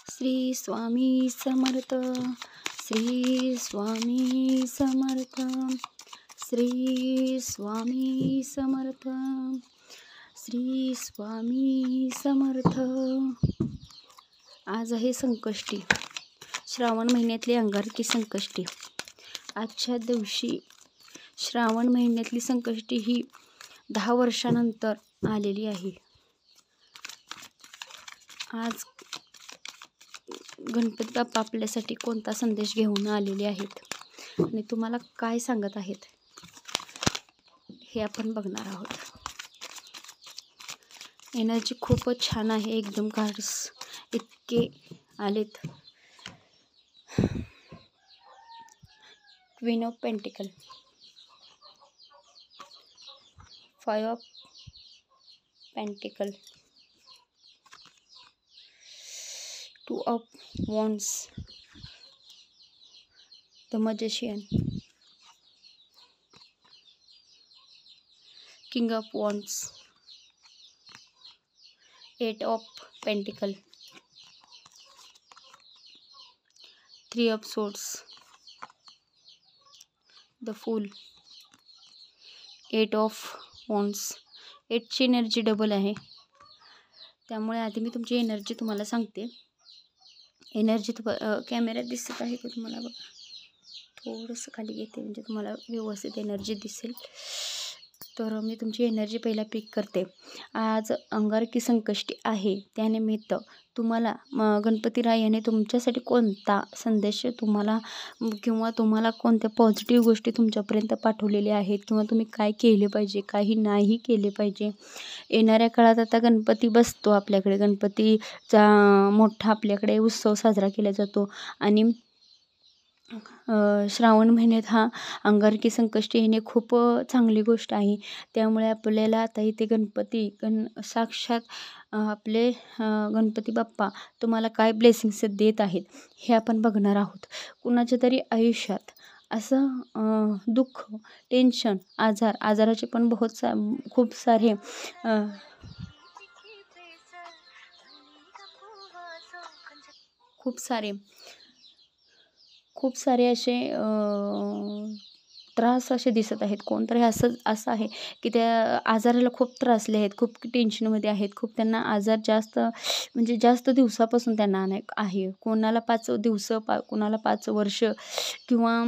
श्री स्वामी समर्थ, श्री स्वामी समर्थ, श्री स्वामी समर्थ, श्री स्वामी समर्थ। आज आहे संकष्टी, श्रावण महिन्यातली अंगारकी संकष्टी। आजच्या दिवशी श्रावण महिन्यातली संकष्टी ही 10 वर्षानंतर आलेली आहे। आज गणपती बाप्पा आपल्यासाठी कोणता संदेश घेऊन आलेले आहेत आणि तुम्हाला काय सांगत आहेत हे आपण बघणार आहोत। एनर्जी खूपच छान आहे, एकदम कार्ड्स इतके आलेत। Queen of pentacle, 5 of pentacle, 2 of wands, the magician, king of wands, 8 of pentacle, 3 of swords, the fool, 8 of wands. 8 ची एनर्जी डबल आहे, त्यामुळे आधी मी तुमची एनर्जी तुम्हाला सांगते। एनर्जी कॅमेऱ्यात दिसत आहे का तुम्हाला? बघा, थोडंसं खाली घेते म्हणजे तुम्हाला व्यवस्थित एनर्जी दिसेल। तर मी तुमची एनर्जी पहिला पिक करते। आज अंगारकी संकष्टी आहे, त्यानिमित्त तुम्हाला गणपतीरायाने तुमच्यासाठी कोणता संदेश तुम्हाला किंवा तुम्हाला कोणत्या पॉझिटिव्ह गोष्टी तुमच्यापर्यंत पाठवलेल्या आहेत किंवा तुम्ही काय केले पाहिजे, काही नाही केले पाहिजे। येणाऱ्या काळात आता गणपती बसतो आपल्याकडे, गणपतीचा मोठा आपल्याकडे उत्सव साजरा केला जातो आणि श्रावण महिन्यात हा अंगारकी संकष्टी येणे खूप चांगली गोष्ट आहे। त्यामुळे आपल्याला आता इथे साक्षात आपले गणपती बाप्पा तुम्हाला काय ब्लेसिंग्स देत आहेत हे आपण बघणार आहोत। कुणाच्या तरी आयुष्यात असं दुःख, टेन्शन, आजाराचे पण खूप सारे असे त्रास असे दिसत आहेत। कोणतरी असं आहे की त्या आजाराला खूप त्रासले आहेत, खूप टेन्शनमध्ये आहेत, खूप त्यांना आजार जास्त दिवसापासून त्यांना आहे। कोणाला 5 दिवस, कोणाला 5 वर्ष किंवा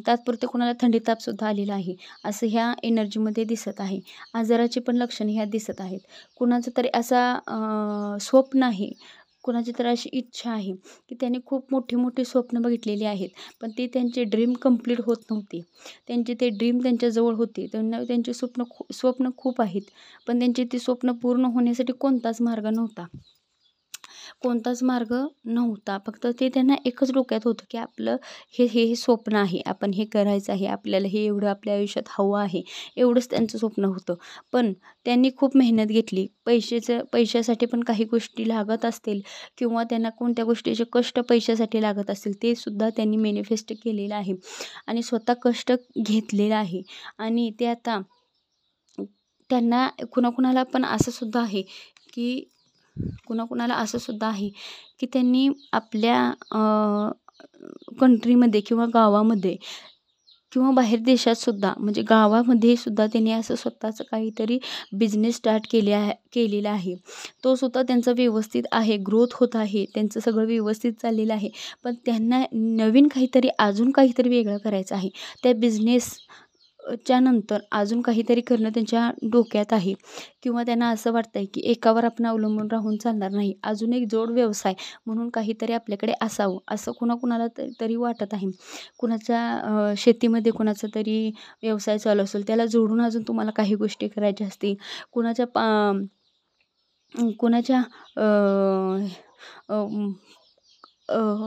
तात्पुरते कोणाला थंडी तापसुद्धा आलेला आहे, असं ह्या एनर्जीमध्ये दिसत आहे। आजाराची पण लक्षणे ह्या दिसत आहेत। कुणाचं तरी असा स्वप्न आहे, कुणाची तर अशी इच्छा आहे की त्यांनी खूप मोठी स्वप्न बघितलेली आहेत, पण ते त्यांचे ड्रीम कंप्लीट होत नव्हते। त्यांचे ते ड्रीम त्यांच्याजवळ होते, त्यांना त्यांचे स्वप्न खूप आहेत, पण त्यांचे ते स्वप्न पूर्ण होण्यासाठी कोणताच मार्ग नव्हता। फक्त ते त्यांना एकच डोक्यात होतं की आपलं हे स्वप्न आहे, आपण हे करायचं आहे, आपल्याला हे एवढं आपल्या आयुष्यात हवं आहे, एवढंच त्यांचं स्वप्न होतं। पण त्यांनी खूप मेहनत घेतली, पैशासाठी पण काही गोष्टी लागत असतील किंवा त्यांना कोणत्या गोष्टीचे कष्ट पैशासाठी लागत असतील, ते सुद्धा त्यांनी मॅनिफेस्ट केलेलं आहे आणि स्वतः कष्ट घेतलेलं आहे। आणि ते आता त्यांना कुणाकुणाला असं सुद्धा आहे की त्यांनी आपल्या कंट्रीमध्ये किंवा गावामध्ये किंवा बाहेर देशात सुद्धा, म्हणजे गावामध्ये सुद्धा त्यांनी असं स्वतःचं काहीतरी बिझनेस स्टार्ट केलेला आहे। तो सुद्धा त्यांचा व्यवस्थित आहे, ग्रोथ होत आहे, त्यांचं सगळं व्यवस्थित चाललेलं आहे। पण त्यांना नवीन अजून काहीतरी वेगळं करायचं आहे। त्या बिझनेसच्या नंतर अजून काहीतरी करणं त्यांच्या डोक्यात आहे किंवा त्यांना असं वाटतंय की एकावर आपण अवलंबून राहून चालणार नाही, अजून एक जोड व्यवसाय म्हणून काहीतरी आपल्याकडे असावं, असं कुणाला तरी वाटत आहे। कुणाच्या शेतीमध्ये कुणाचा तरी व्यवसाय चालू असेल, त्याला जोडून अजून तुम्हाला काही गोष्टी करायच्या असतील, कुणाच्या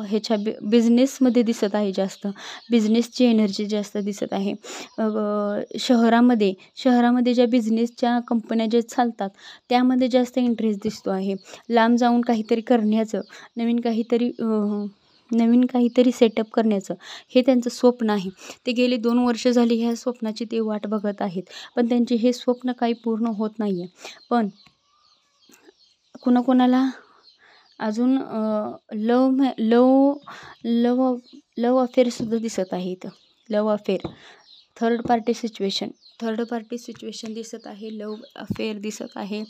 ह्याच्या बिझनेसमध्ये दिसत आहे, जास्त बिझनेसची एनर्जी जास्त दिसत आहे। शहरामध्ये ज्या बिझनेसच्या कंपन्या जे चालतात त्यामध्ये जास्त इंटरेस्ट दिसतो आहे। लांब जाऊन काहीतरी करण्याचं, नवीन काहीतरी सेटअप करण्याचं हे त्यांचं स्वप्न आहे। ते गेली 2 वर्ष झाली ह्या स्वप्नाची ते वाट बघत आहेत, पण त्यांचे हे स्वप्न काही पूर्ण होत नाही आहे। पण कुणाकुणाला अजून लव लव लव लव अफेअरसुद्धा दिसत आहे इथं. लव अफेअर, थर्ड पार्टी सिच्युएशन दिसत आहे. लव अफेअर दिसत आहे.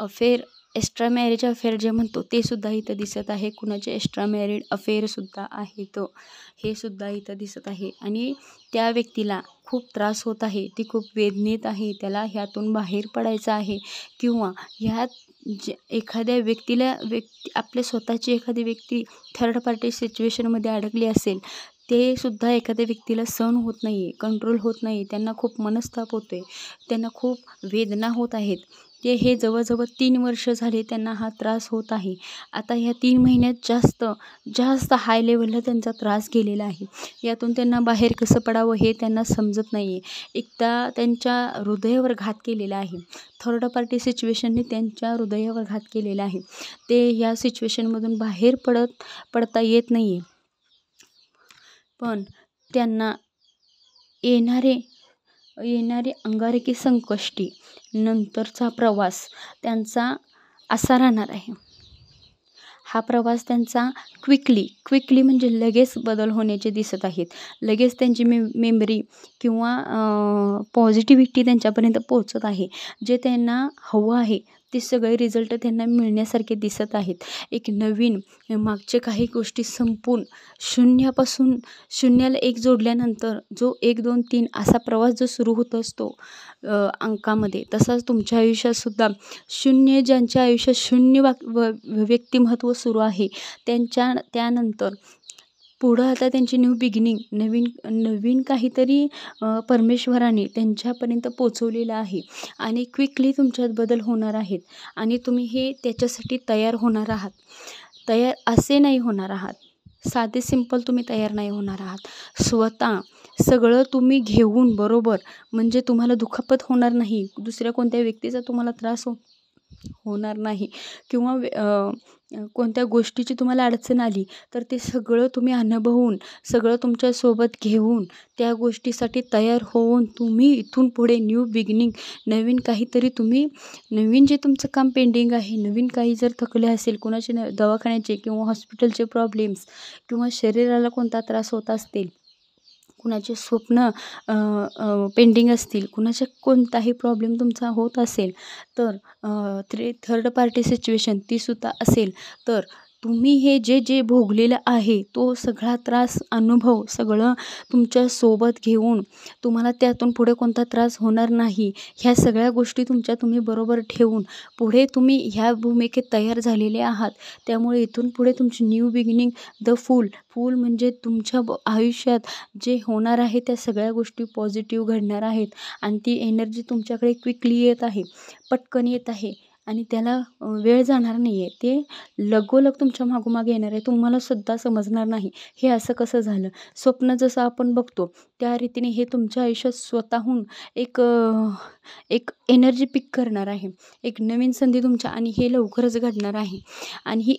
अफेअर, एक्स्ट्रा मॅरेज अफेअर जे म्हणतो ते सुद्धा इथं दिसत आहे. कुणाचे एक्स्ट्रा मॅरिड अफेअरसुद्धा आहेत, हे सुद्धा इथं दिसत आहे. आणि त्या व्यक्तीला खूप त्रास होत आहे, ती खूप वेदनेत आहे, त्याला ह्यातून बाहेर पडायचं आहे. किंवा ह्यात एखाद्या आपल्या स्वतःची एखादी व्यक्ती थर्ड पार्टी सिच्युएशनमध्ये अडकली असेल, ते सुद्धा एखाद्या व्यक्तीला सहन होत नाही आहे, कंट्रोल होत नाही, त्यांना खूप मनस्ताप होतो आहे, त्यांना खूप वेदना होत आहेत. हे जवळजवळ 3 वर्ष झाले त्यांना हा त्रास होत आहे. आता ह्या 3 महिन्यात जास्त हाय लेवलला त्यांचा त्रास गेलेला आहे. यातून त्यांना बाहेर कसं पडावं हे त्यांना समजत नाही आहे. एकदा त्यांच्या हृदयावर घात केलेला आहे. थर्ड पार्टी सिच्युएशनने त्यांच्या हृदयावर घात केलेला आहे. ते ह्या सिच्युएशनमधून बाहेर पडता येत नाही आहे. पण त्यांना येणारे अंगारकी संकष्टी नंतरचा प्रवास त्यांचा असा राहणार आहे. हा प्रवास त्यांचा क्विकली म्हणजे लगेच बदल होण्याचे दिसत आहेत. लगेच त्यांची मेमरी किंवा पॉझिटिव्हिटी त्यांच्यापर्यंत पोहोचत आहे. जे त्यांना हवं आहे ते सगळे रिझल्ट त्यांना मिळण्यासारखे दिसत आहेत. एक नवीन मागचे काही गोष्टी संपून शून्याला 1 जोडल्यानंतर जो 1, 2, 3 असा प्रवास जो सुरू होत असतो अंकामध्ये, तसाच तुमच्या आयुष्यातसुद्धा ज्यांच्या आयुष्यात शून्य व्यक्तिमत्व सुरू आहे त्यानंतर पुढं आता त्यांची न्यू बिगिनिंग, नवीन काहीतरी परमेश्वराने त्यांच्यापर्यंत पोचवलेलं आहे. आणि क्विकली तुमच्यात बदल होणार आहेत. आणि तुम्ही त्याच्यासाठी तयार होणार आहात. तयार असे नाही होणार आहात, साधे सिंपल तुम्ही तयार नाही होणार आहात. स्वतः सगळं तुम्ही घेऊन बरोबर, म्हणजे तुम्हाला दुखापत होणार नाही, दुसऱ्या कोणत्या व्यक्तीचा तुम्हाला त्रास होणार नाही, किंवा कोणत्या गोष्टीची तुम्हाला अडचण आली तर ते सगळं तुम्ही अनुभवून, सगळं तुमच्यासोबत घेऊन, त्या गोष्टीसाठी तयार होऊन तुम्ही इथून पुढे न्यू बिगिनिंग, नवीन जे तुमचं काम पेंडिंग आहे, नवीन काही जर थकले असेल, कोणाचे दवाखान्याचे किंवा हॉस्पिटलचे प्रॉब्लेम्स, किंवा शरीराला कोणता त्रास होत असतील, कुणाचे स्वप्न पेंडिंग असतील, कुणाचा कोणताही प्रॉब्लेम तुमचा होत असेल, तर थर्ड पार्टी सिच्युएशन तीसुद्धा असेल, तर तुम्ही हे जे भोगलेलं आहे तो सगळा त्रास, अनुभव सगळं तुमच्यासोबत घेऊन, तुम्हाला त्यातून पुढे कोणता त्रास होणार नाही, ह्या सगळ्या गोष्टी तुम्ही बरोबर ठेवून पुढे तुम्ही ह्या भूमिकेत तयार झालेले आहात. त्यामुळे इथून पुढे तुमची न्यू बिगिनिंग, द फूल म्हणजे तुमच्या आयुष्यात जे होणार आहे त्या सगळ्या गोष्टी पॉझिटिव्ह घडणार आहेत. आणि ती एनर्जी तुमच्याकडे क्विकली येत आहे, पटकन येत आहे, आणि त्याला वेळ जाणार नाही आहे. ते लगोलग तुमच्या मागोमागे येणार आहे. तुम्हाला सुद्धा समजणार नाही हे असं कसं झालं. स्वप्न जसं आपण बघतो त्या रीतीने हे तुमच्या आयुष्यात स्वतःहून एक एनर्जी पिक करणार आहे, एक नवीन संधी तुमच्या, आणि हे लवकरच घडणार आहे. आणि हे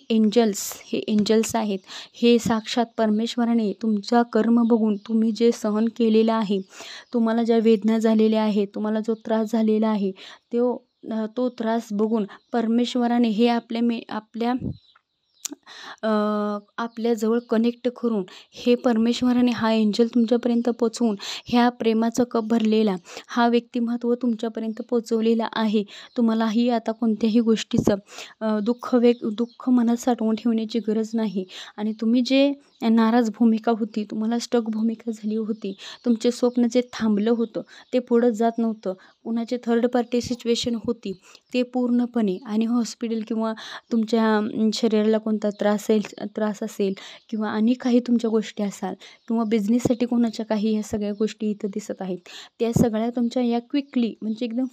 एंजल्स आहेत. हे साक्षात परमेश्वराने तुमचा कर्म बघून, तुम्ही जे सहन केलेलं आहे, तुम्हाला ज्या वेदना झालेल्या आहेत, तुम्हाला जो त्रास झालेला आहे, तो त्रास बघून परमेश्वराने हे आपल्याजवळ कनेक्ट करून, हे परमेश्वराने हा एंजल तुमच्यापर्यंत पोचवून, ह्या प्रेमाचा कप भरलेला हा व्यक्तिमत्व तुमच्यापर्यंत पोचवलेला आहे. तुम्हालाही आता कोणत्याही गोष्टीचं दुःख मनात साठवून ठेवण्याची गरज नाही. आणि तुम्ही जे नाराज भूमिका होती, तुम्हाला स्टक भूमिका झाली होती, तुमचे स्वप्न जे थांबलं होतं, ते पुढं जात नव्हतं, कुणाचे थर्ड पार्टी सिच्युएशन होती, ते पूर्णपणे, आणि हॉस्पिटल किंवा तुमच्या शरीराला कोणता त्रास असेल, किंवा आणि काही तुमच्या गोष्टी असाल, किंवा बिझनेससाठी कोणाच्या काही, ह्या सगळ्या गोष्टी इथं दिसत आहेत, त्या सगळ्या तुमच्या या क्विकली म्हणजे एकदम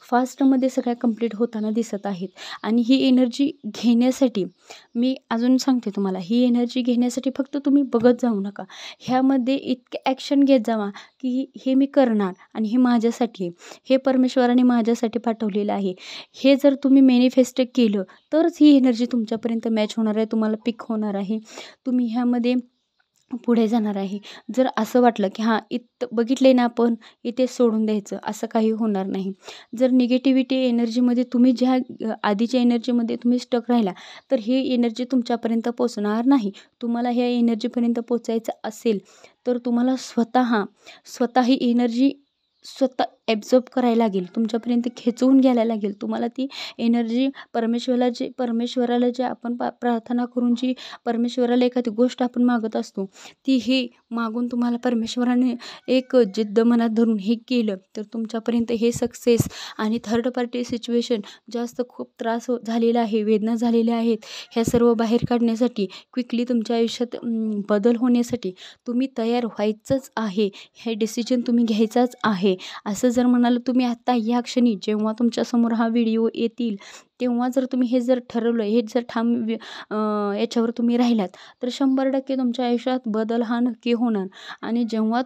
फास्टमध्ये सगळ्या कंप्लीट होताना दिसत आहेत. आणि ही एनर्जी घेण्यासाठी मी अजून सांगते तुम्हाला, ही एनर्जी घेण्यासाठी फक्त तुम्ही बघत जाऊ नका, ह्यामध्ये इतके ॲक्शन घेत जावा की हे मी करणार, आणि हे माझ्यासाठी आहे, हे परमेश्वराने माझ्यासाठी पाठवलेलं आहे. हे जर तुम्ही मॅनिफेस्ट केलं तरच ही एनर्जी तुमच्यापर्यंत मॅच होणार आहे, तुम्हाला पिक होणार आहे. तुम्ही ह्यामध्ये पुढे जाणार आहे. जर असं वाटलं की हां, बघितले ना आपण, इथे सोडून द्यायचं, असं काही होणार नाही. जर निगेटिव्हिटी एनर्जीमध्ये तुम्ही ज्या आधीच्या एनर्जीमध्ये तुम्ही स्टक राहिला, तर ही एनर्जी तुमच्यापर्यंत पोहोचणार नाही. तुम्हाला ह्या एनर्जीपर्यंत पोहोचायचं असेल, तर तुम्हाला स्वतः ही एनर्जी स्वतः ॲब्झॉर्ब करायला लागेल. तुमच्यापर्यंत खेचवून घ्यायला लागेल. तुम्हाला ती एनर्जी परमेश्वराला जे आपण प्रार्थना करून जी परमेश्वराला एखादी गोष्ट आपण मागत असतो, ती हे मागून तुम्हाला परमेश्वराने एक जिद्द मनात धरून हे केलं, तर तुमच्यापर्यंत हे सक्सेस आणि थर्ड पार्टी सिच्युएशन जास्त खूप त्रास झालेला आहे, वेदना झालेल्या आहेत, ह्या सर्व बाहेर काढण्यासाठी क्विकली तुमच्या आयुष्यात बदल होण्यासाठी तुम्ही तयार व्हायचंच आहे. हे डिसिजन तुम्ही घ्यायचाच आहे. असं जर म्हणाल तुम्ही आत्ता या क्षणी जेव्हा तुमच्यासमोर हा व्हिडिओ येतील, तेव्हा जर तुम्ही हे जर ठरवलं, हे जर याच्यावर तुम्ही राहिलात, तर 100% तुमच्या आयुष्यात बदल हा नक्की होणार. आणि जेव्हा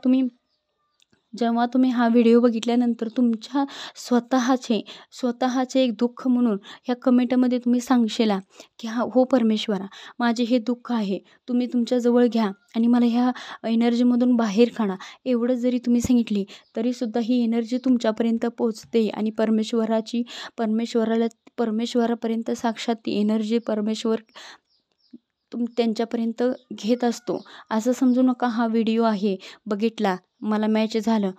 तुम्ही हा व्हिडिओ बघितल्यानंतर तुमच्या स्वतःचे एक दुःख म्हणून ह्या कमेंटमध्ये तुम्ही सांगशीला की हा हो परमेश्वरा, माझे हे दुःख आहे, तुम्ही तुमच्याजवळ घ्या आणि मला ह्या एनर्जीमधून बाहेर काढा. एवढं जरी तुम्ही सांगितले, तरीसुद्धा ही एनर्जी तुमच्यापर्यंत पोहोचते आणि परमेश्वरापर्यंत साक्षात ती एनर्जी परमेश्वर त्यांच्यापर्यंत घेत असतो. असं समजू नका हा व्हिडिओ आहे, बघितला, मला मॅच झालं,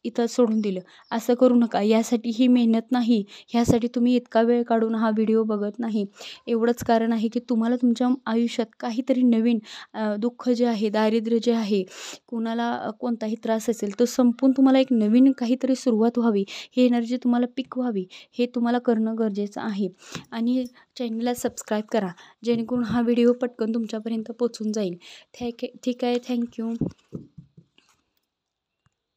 इथं सोडून दिलं, असं करू नका. यासाठी ही मेहनत नाही, ह्यासाठी तुम्ही इतका वेळ काढून हा व्हिडिओ बघत नाही. एवढंच कारण आहे की तुम्हाला तुमच्या आयुष्यात काहीतरी नवीन दुःख जे आहे, दारिद्र्य जे आहे, कोणाला कोणताही त्रास असेल, तो संपून तुम्हाला एक नवीन काहीतरी सुरुवात व्हावी, ही एनर्जी तुम्हाला पिक व्हावी, हे तुम्हाला करणं गरजेचं आहे. आणि चॅनलला सबस्क्राईब करा, जेणेकरून हा व्हिडिओ पटकन तुमच्यापर्यंत पोहोचून जाईल. ठीक आहे, थँक्यू.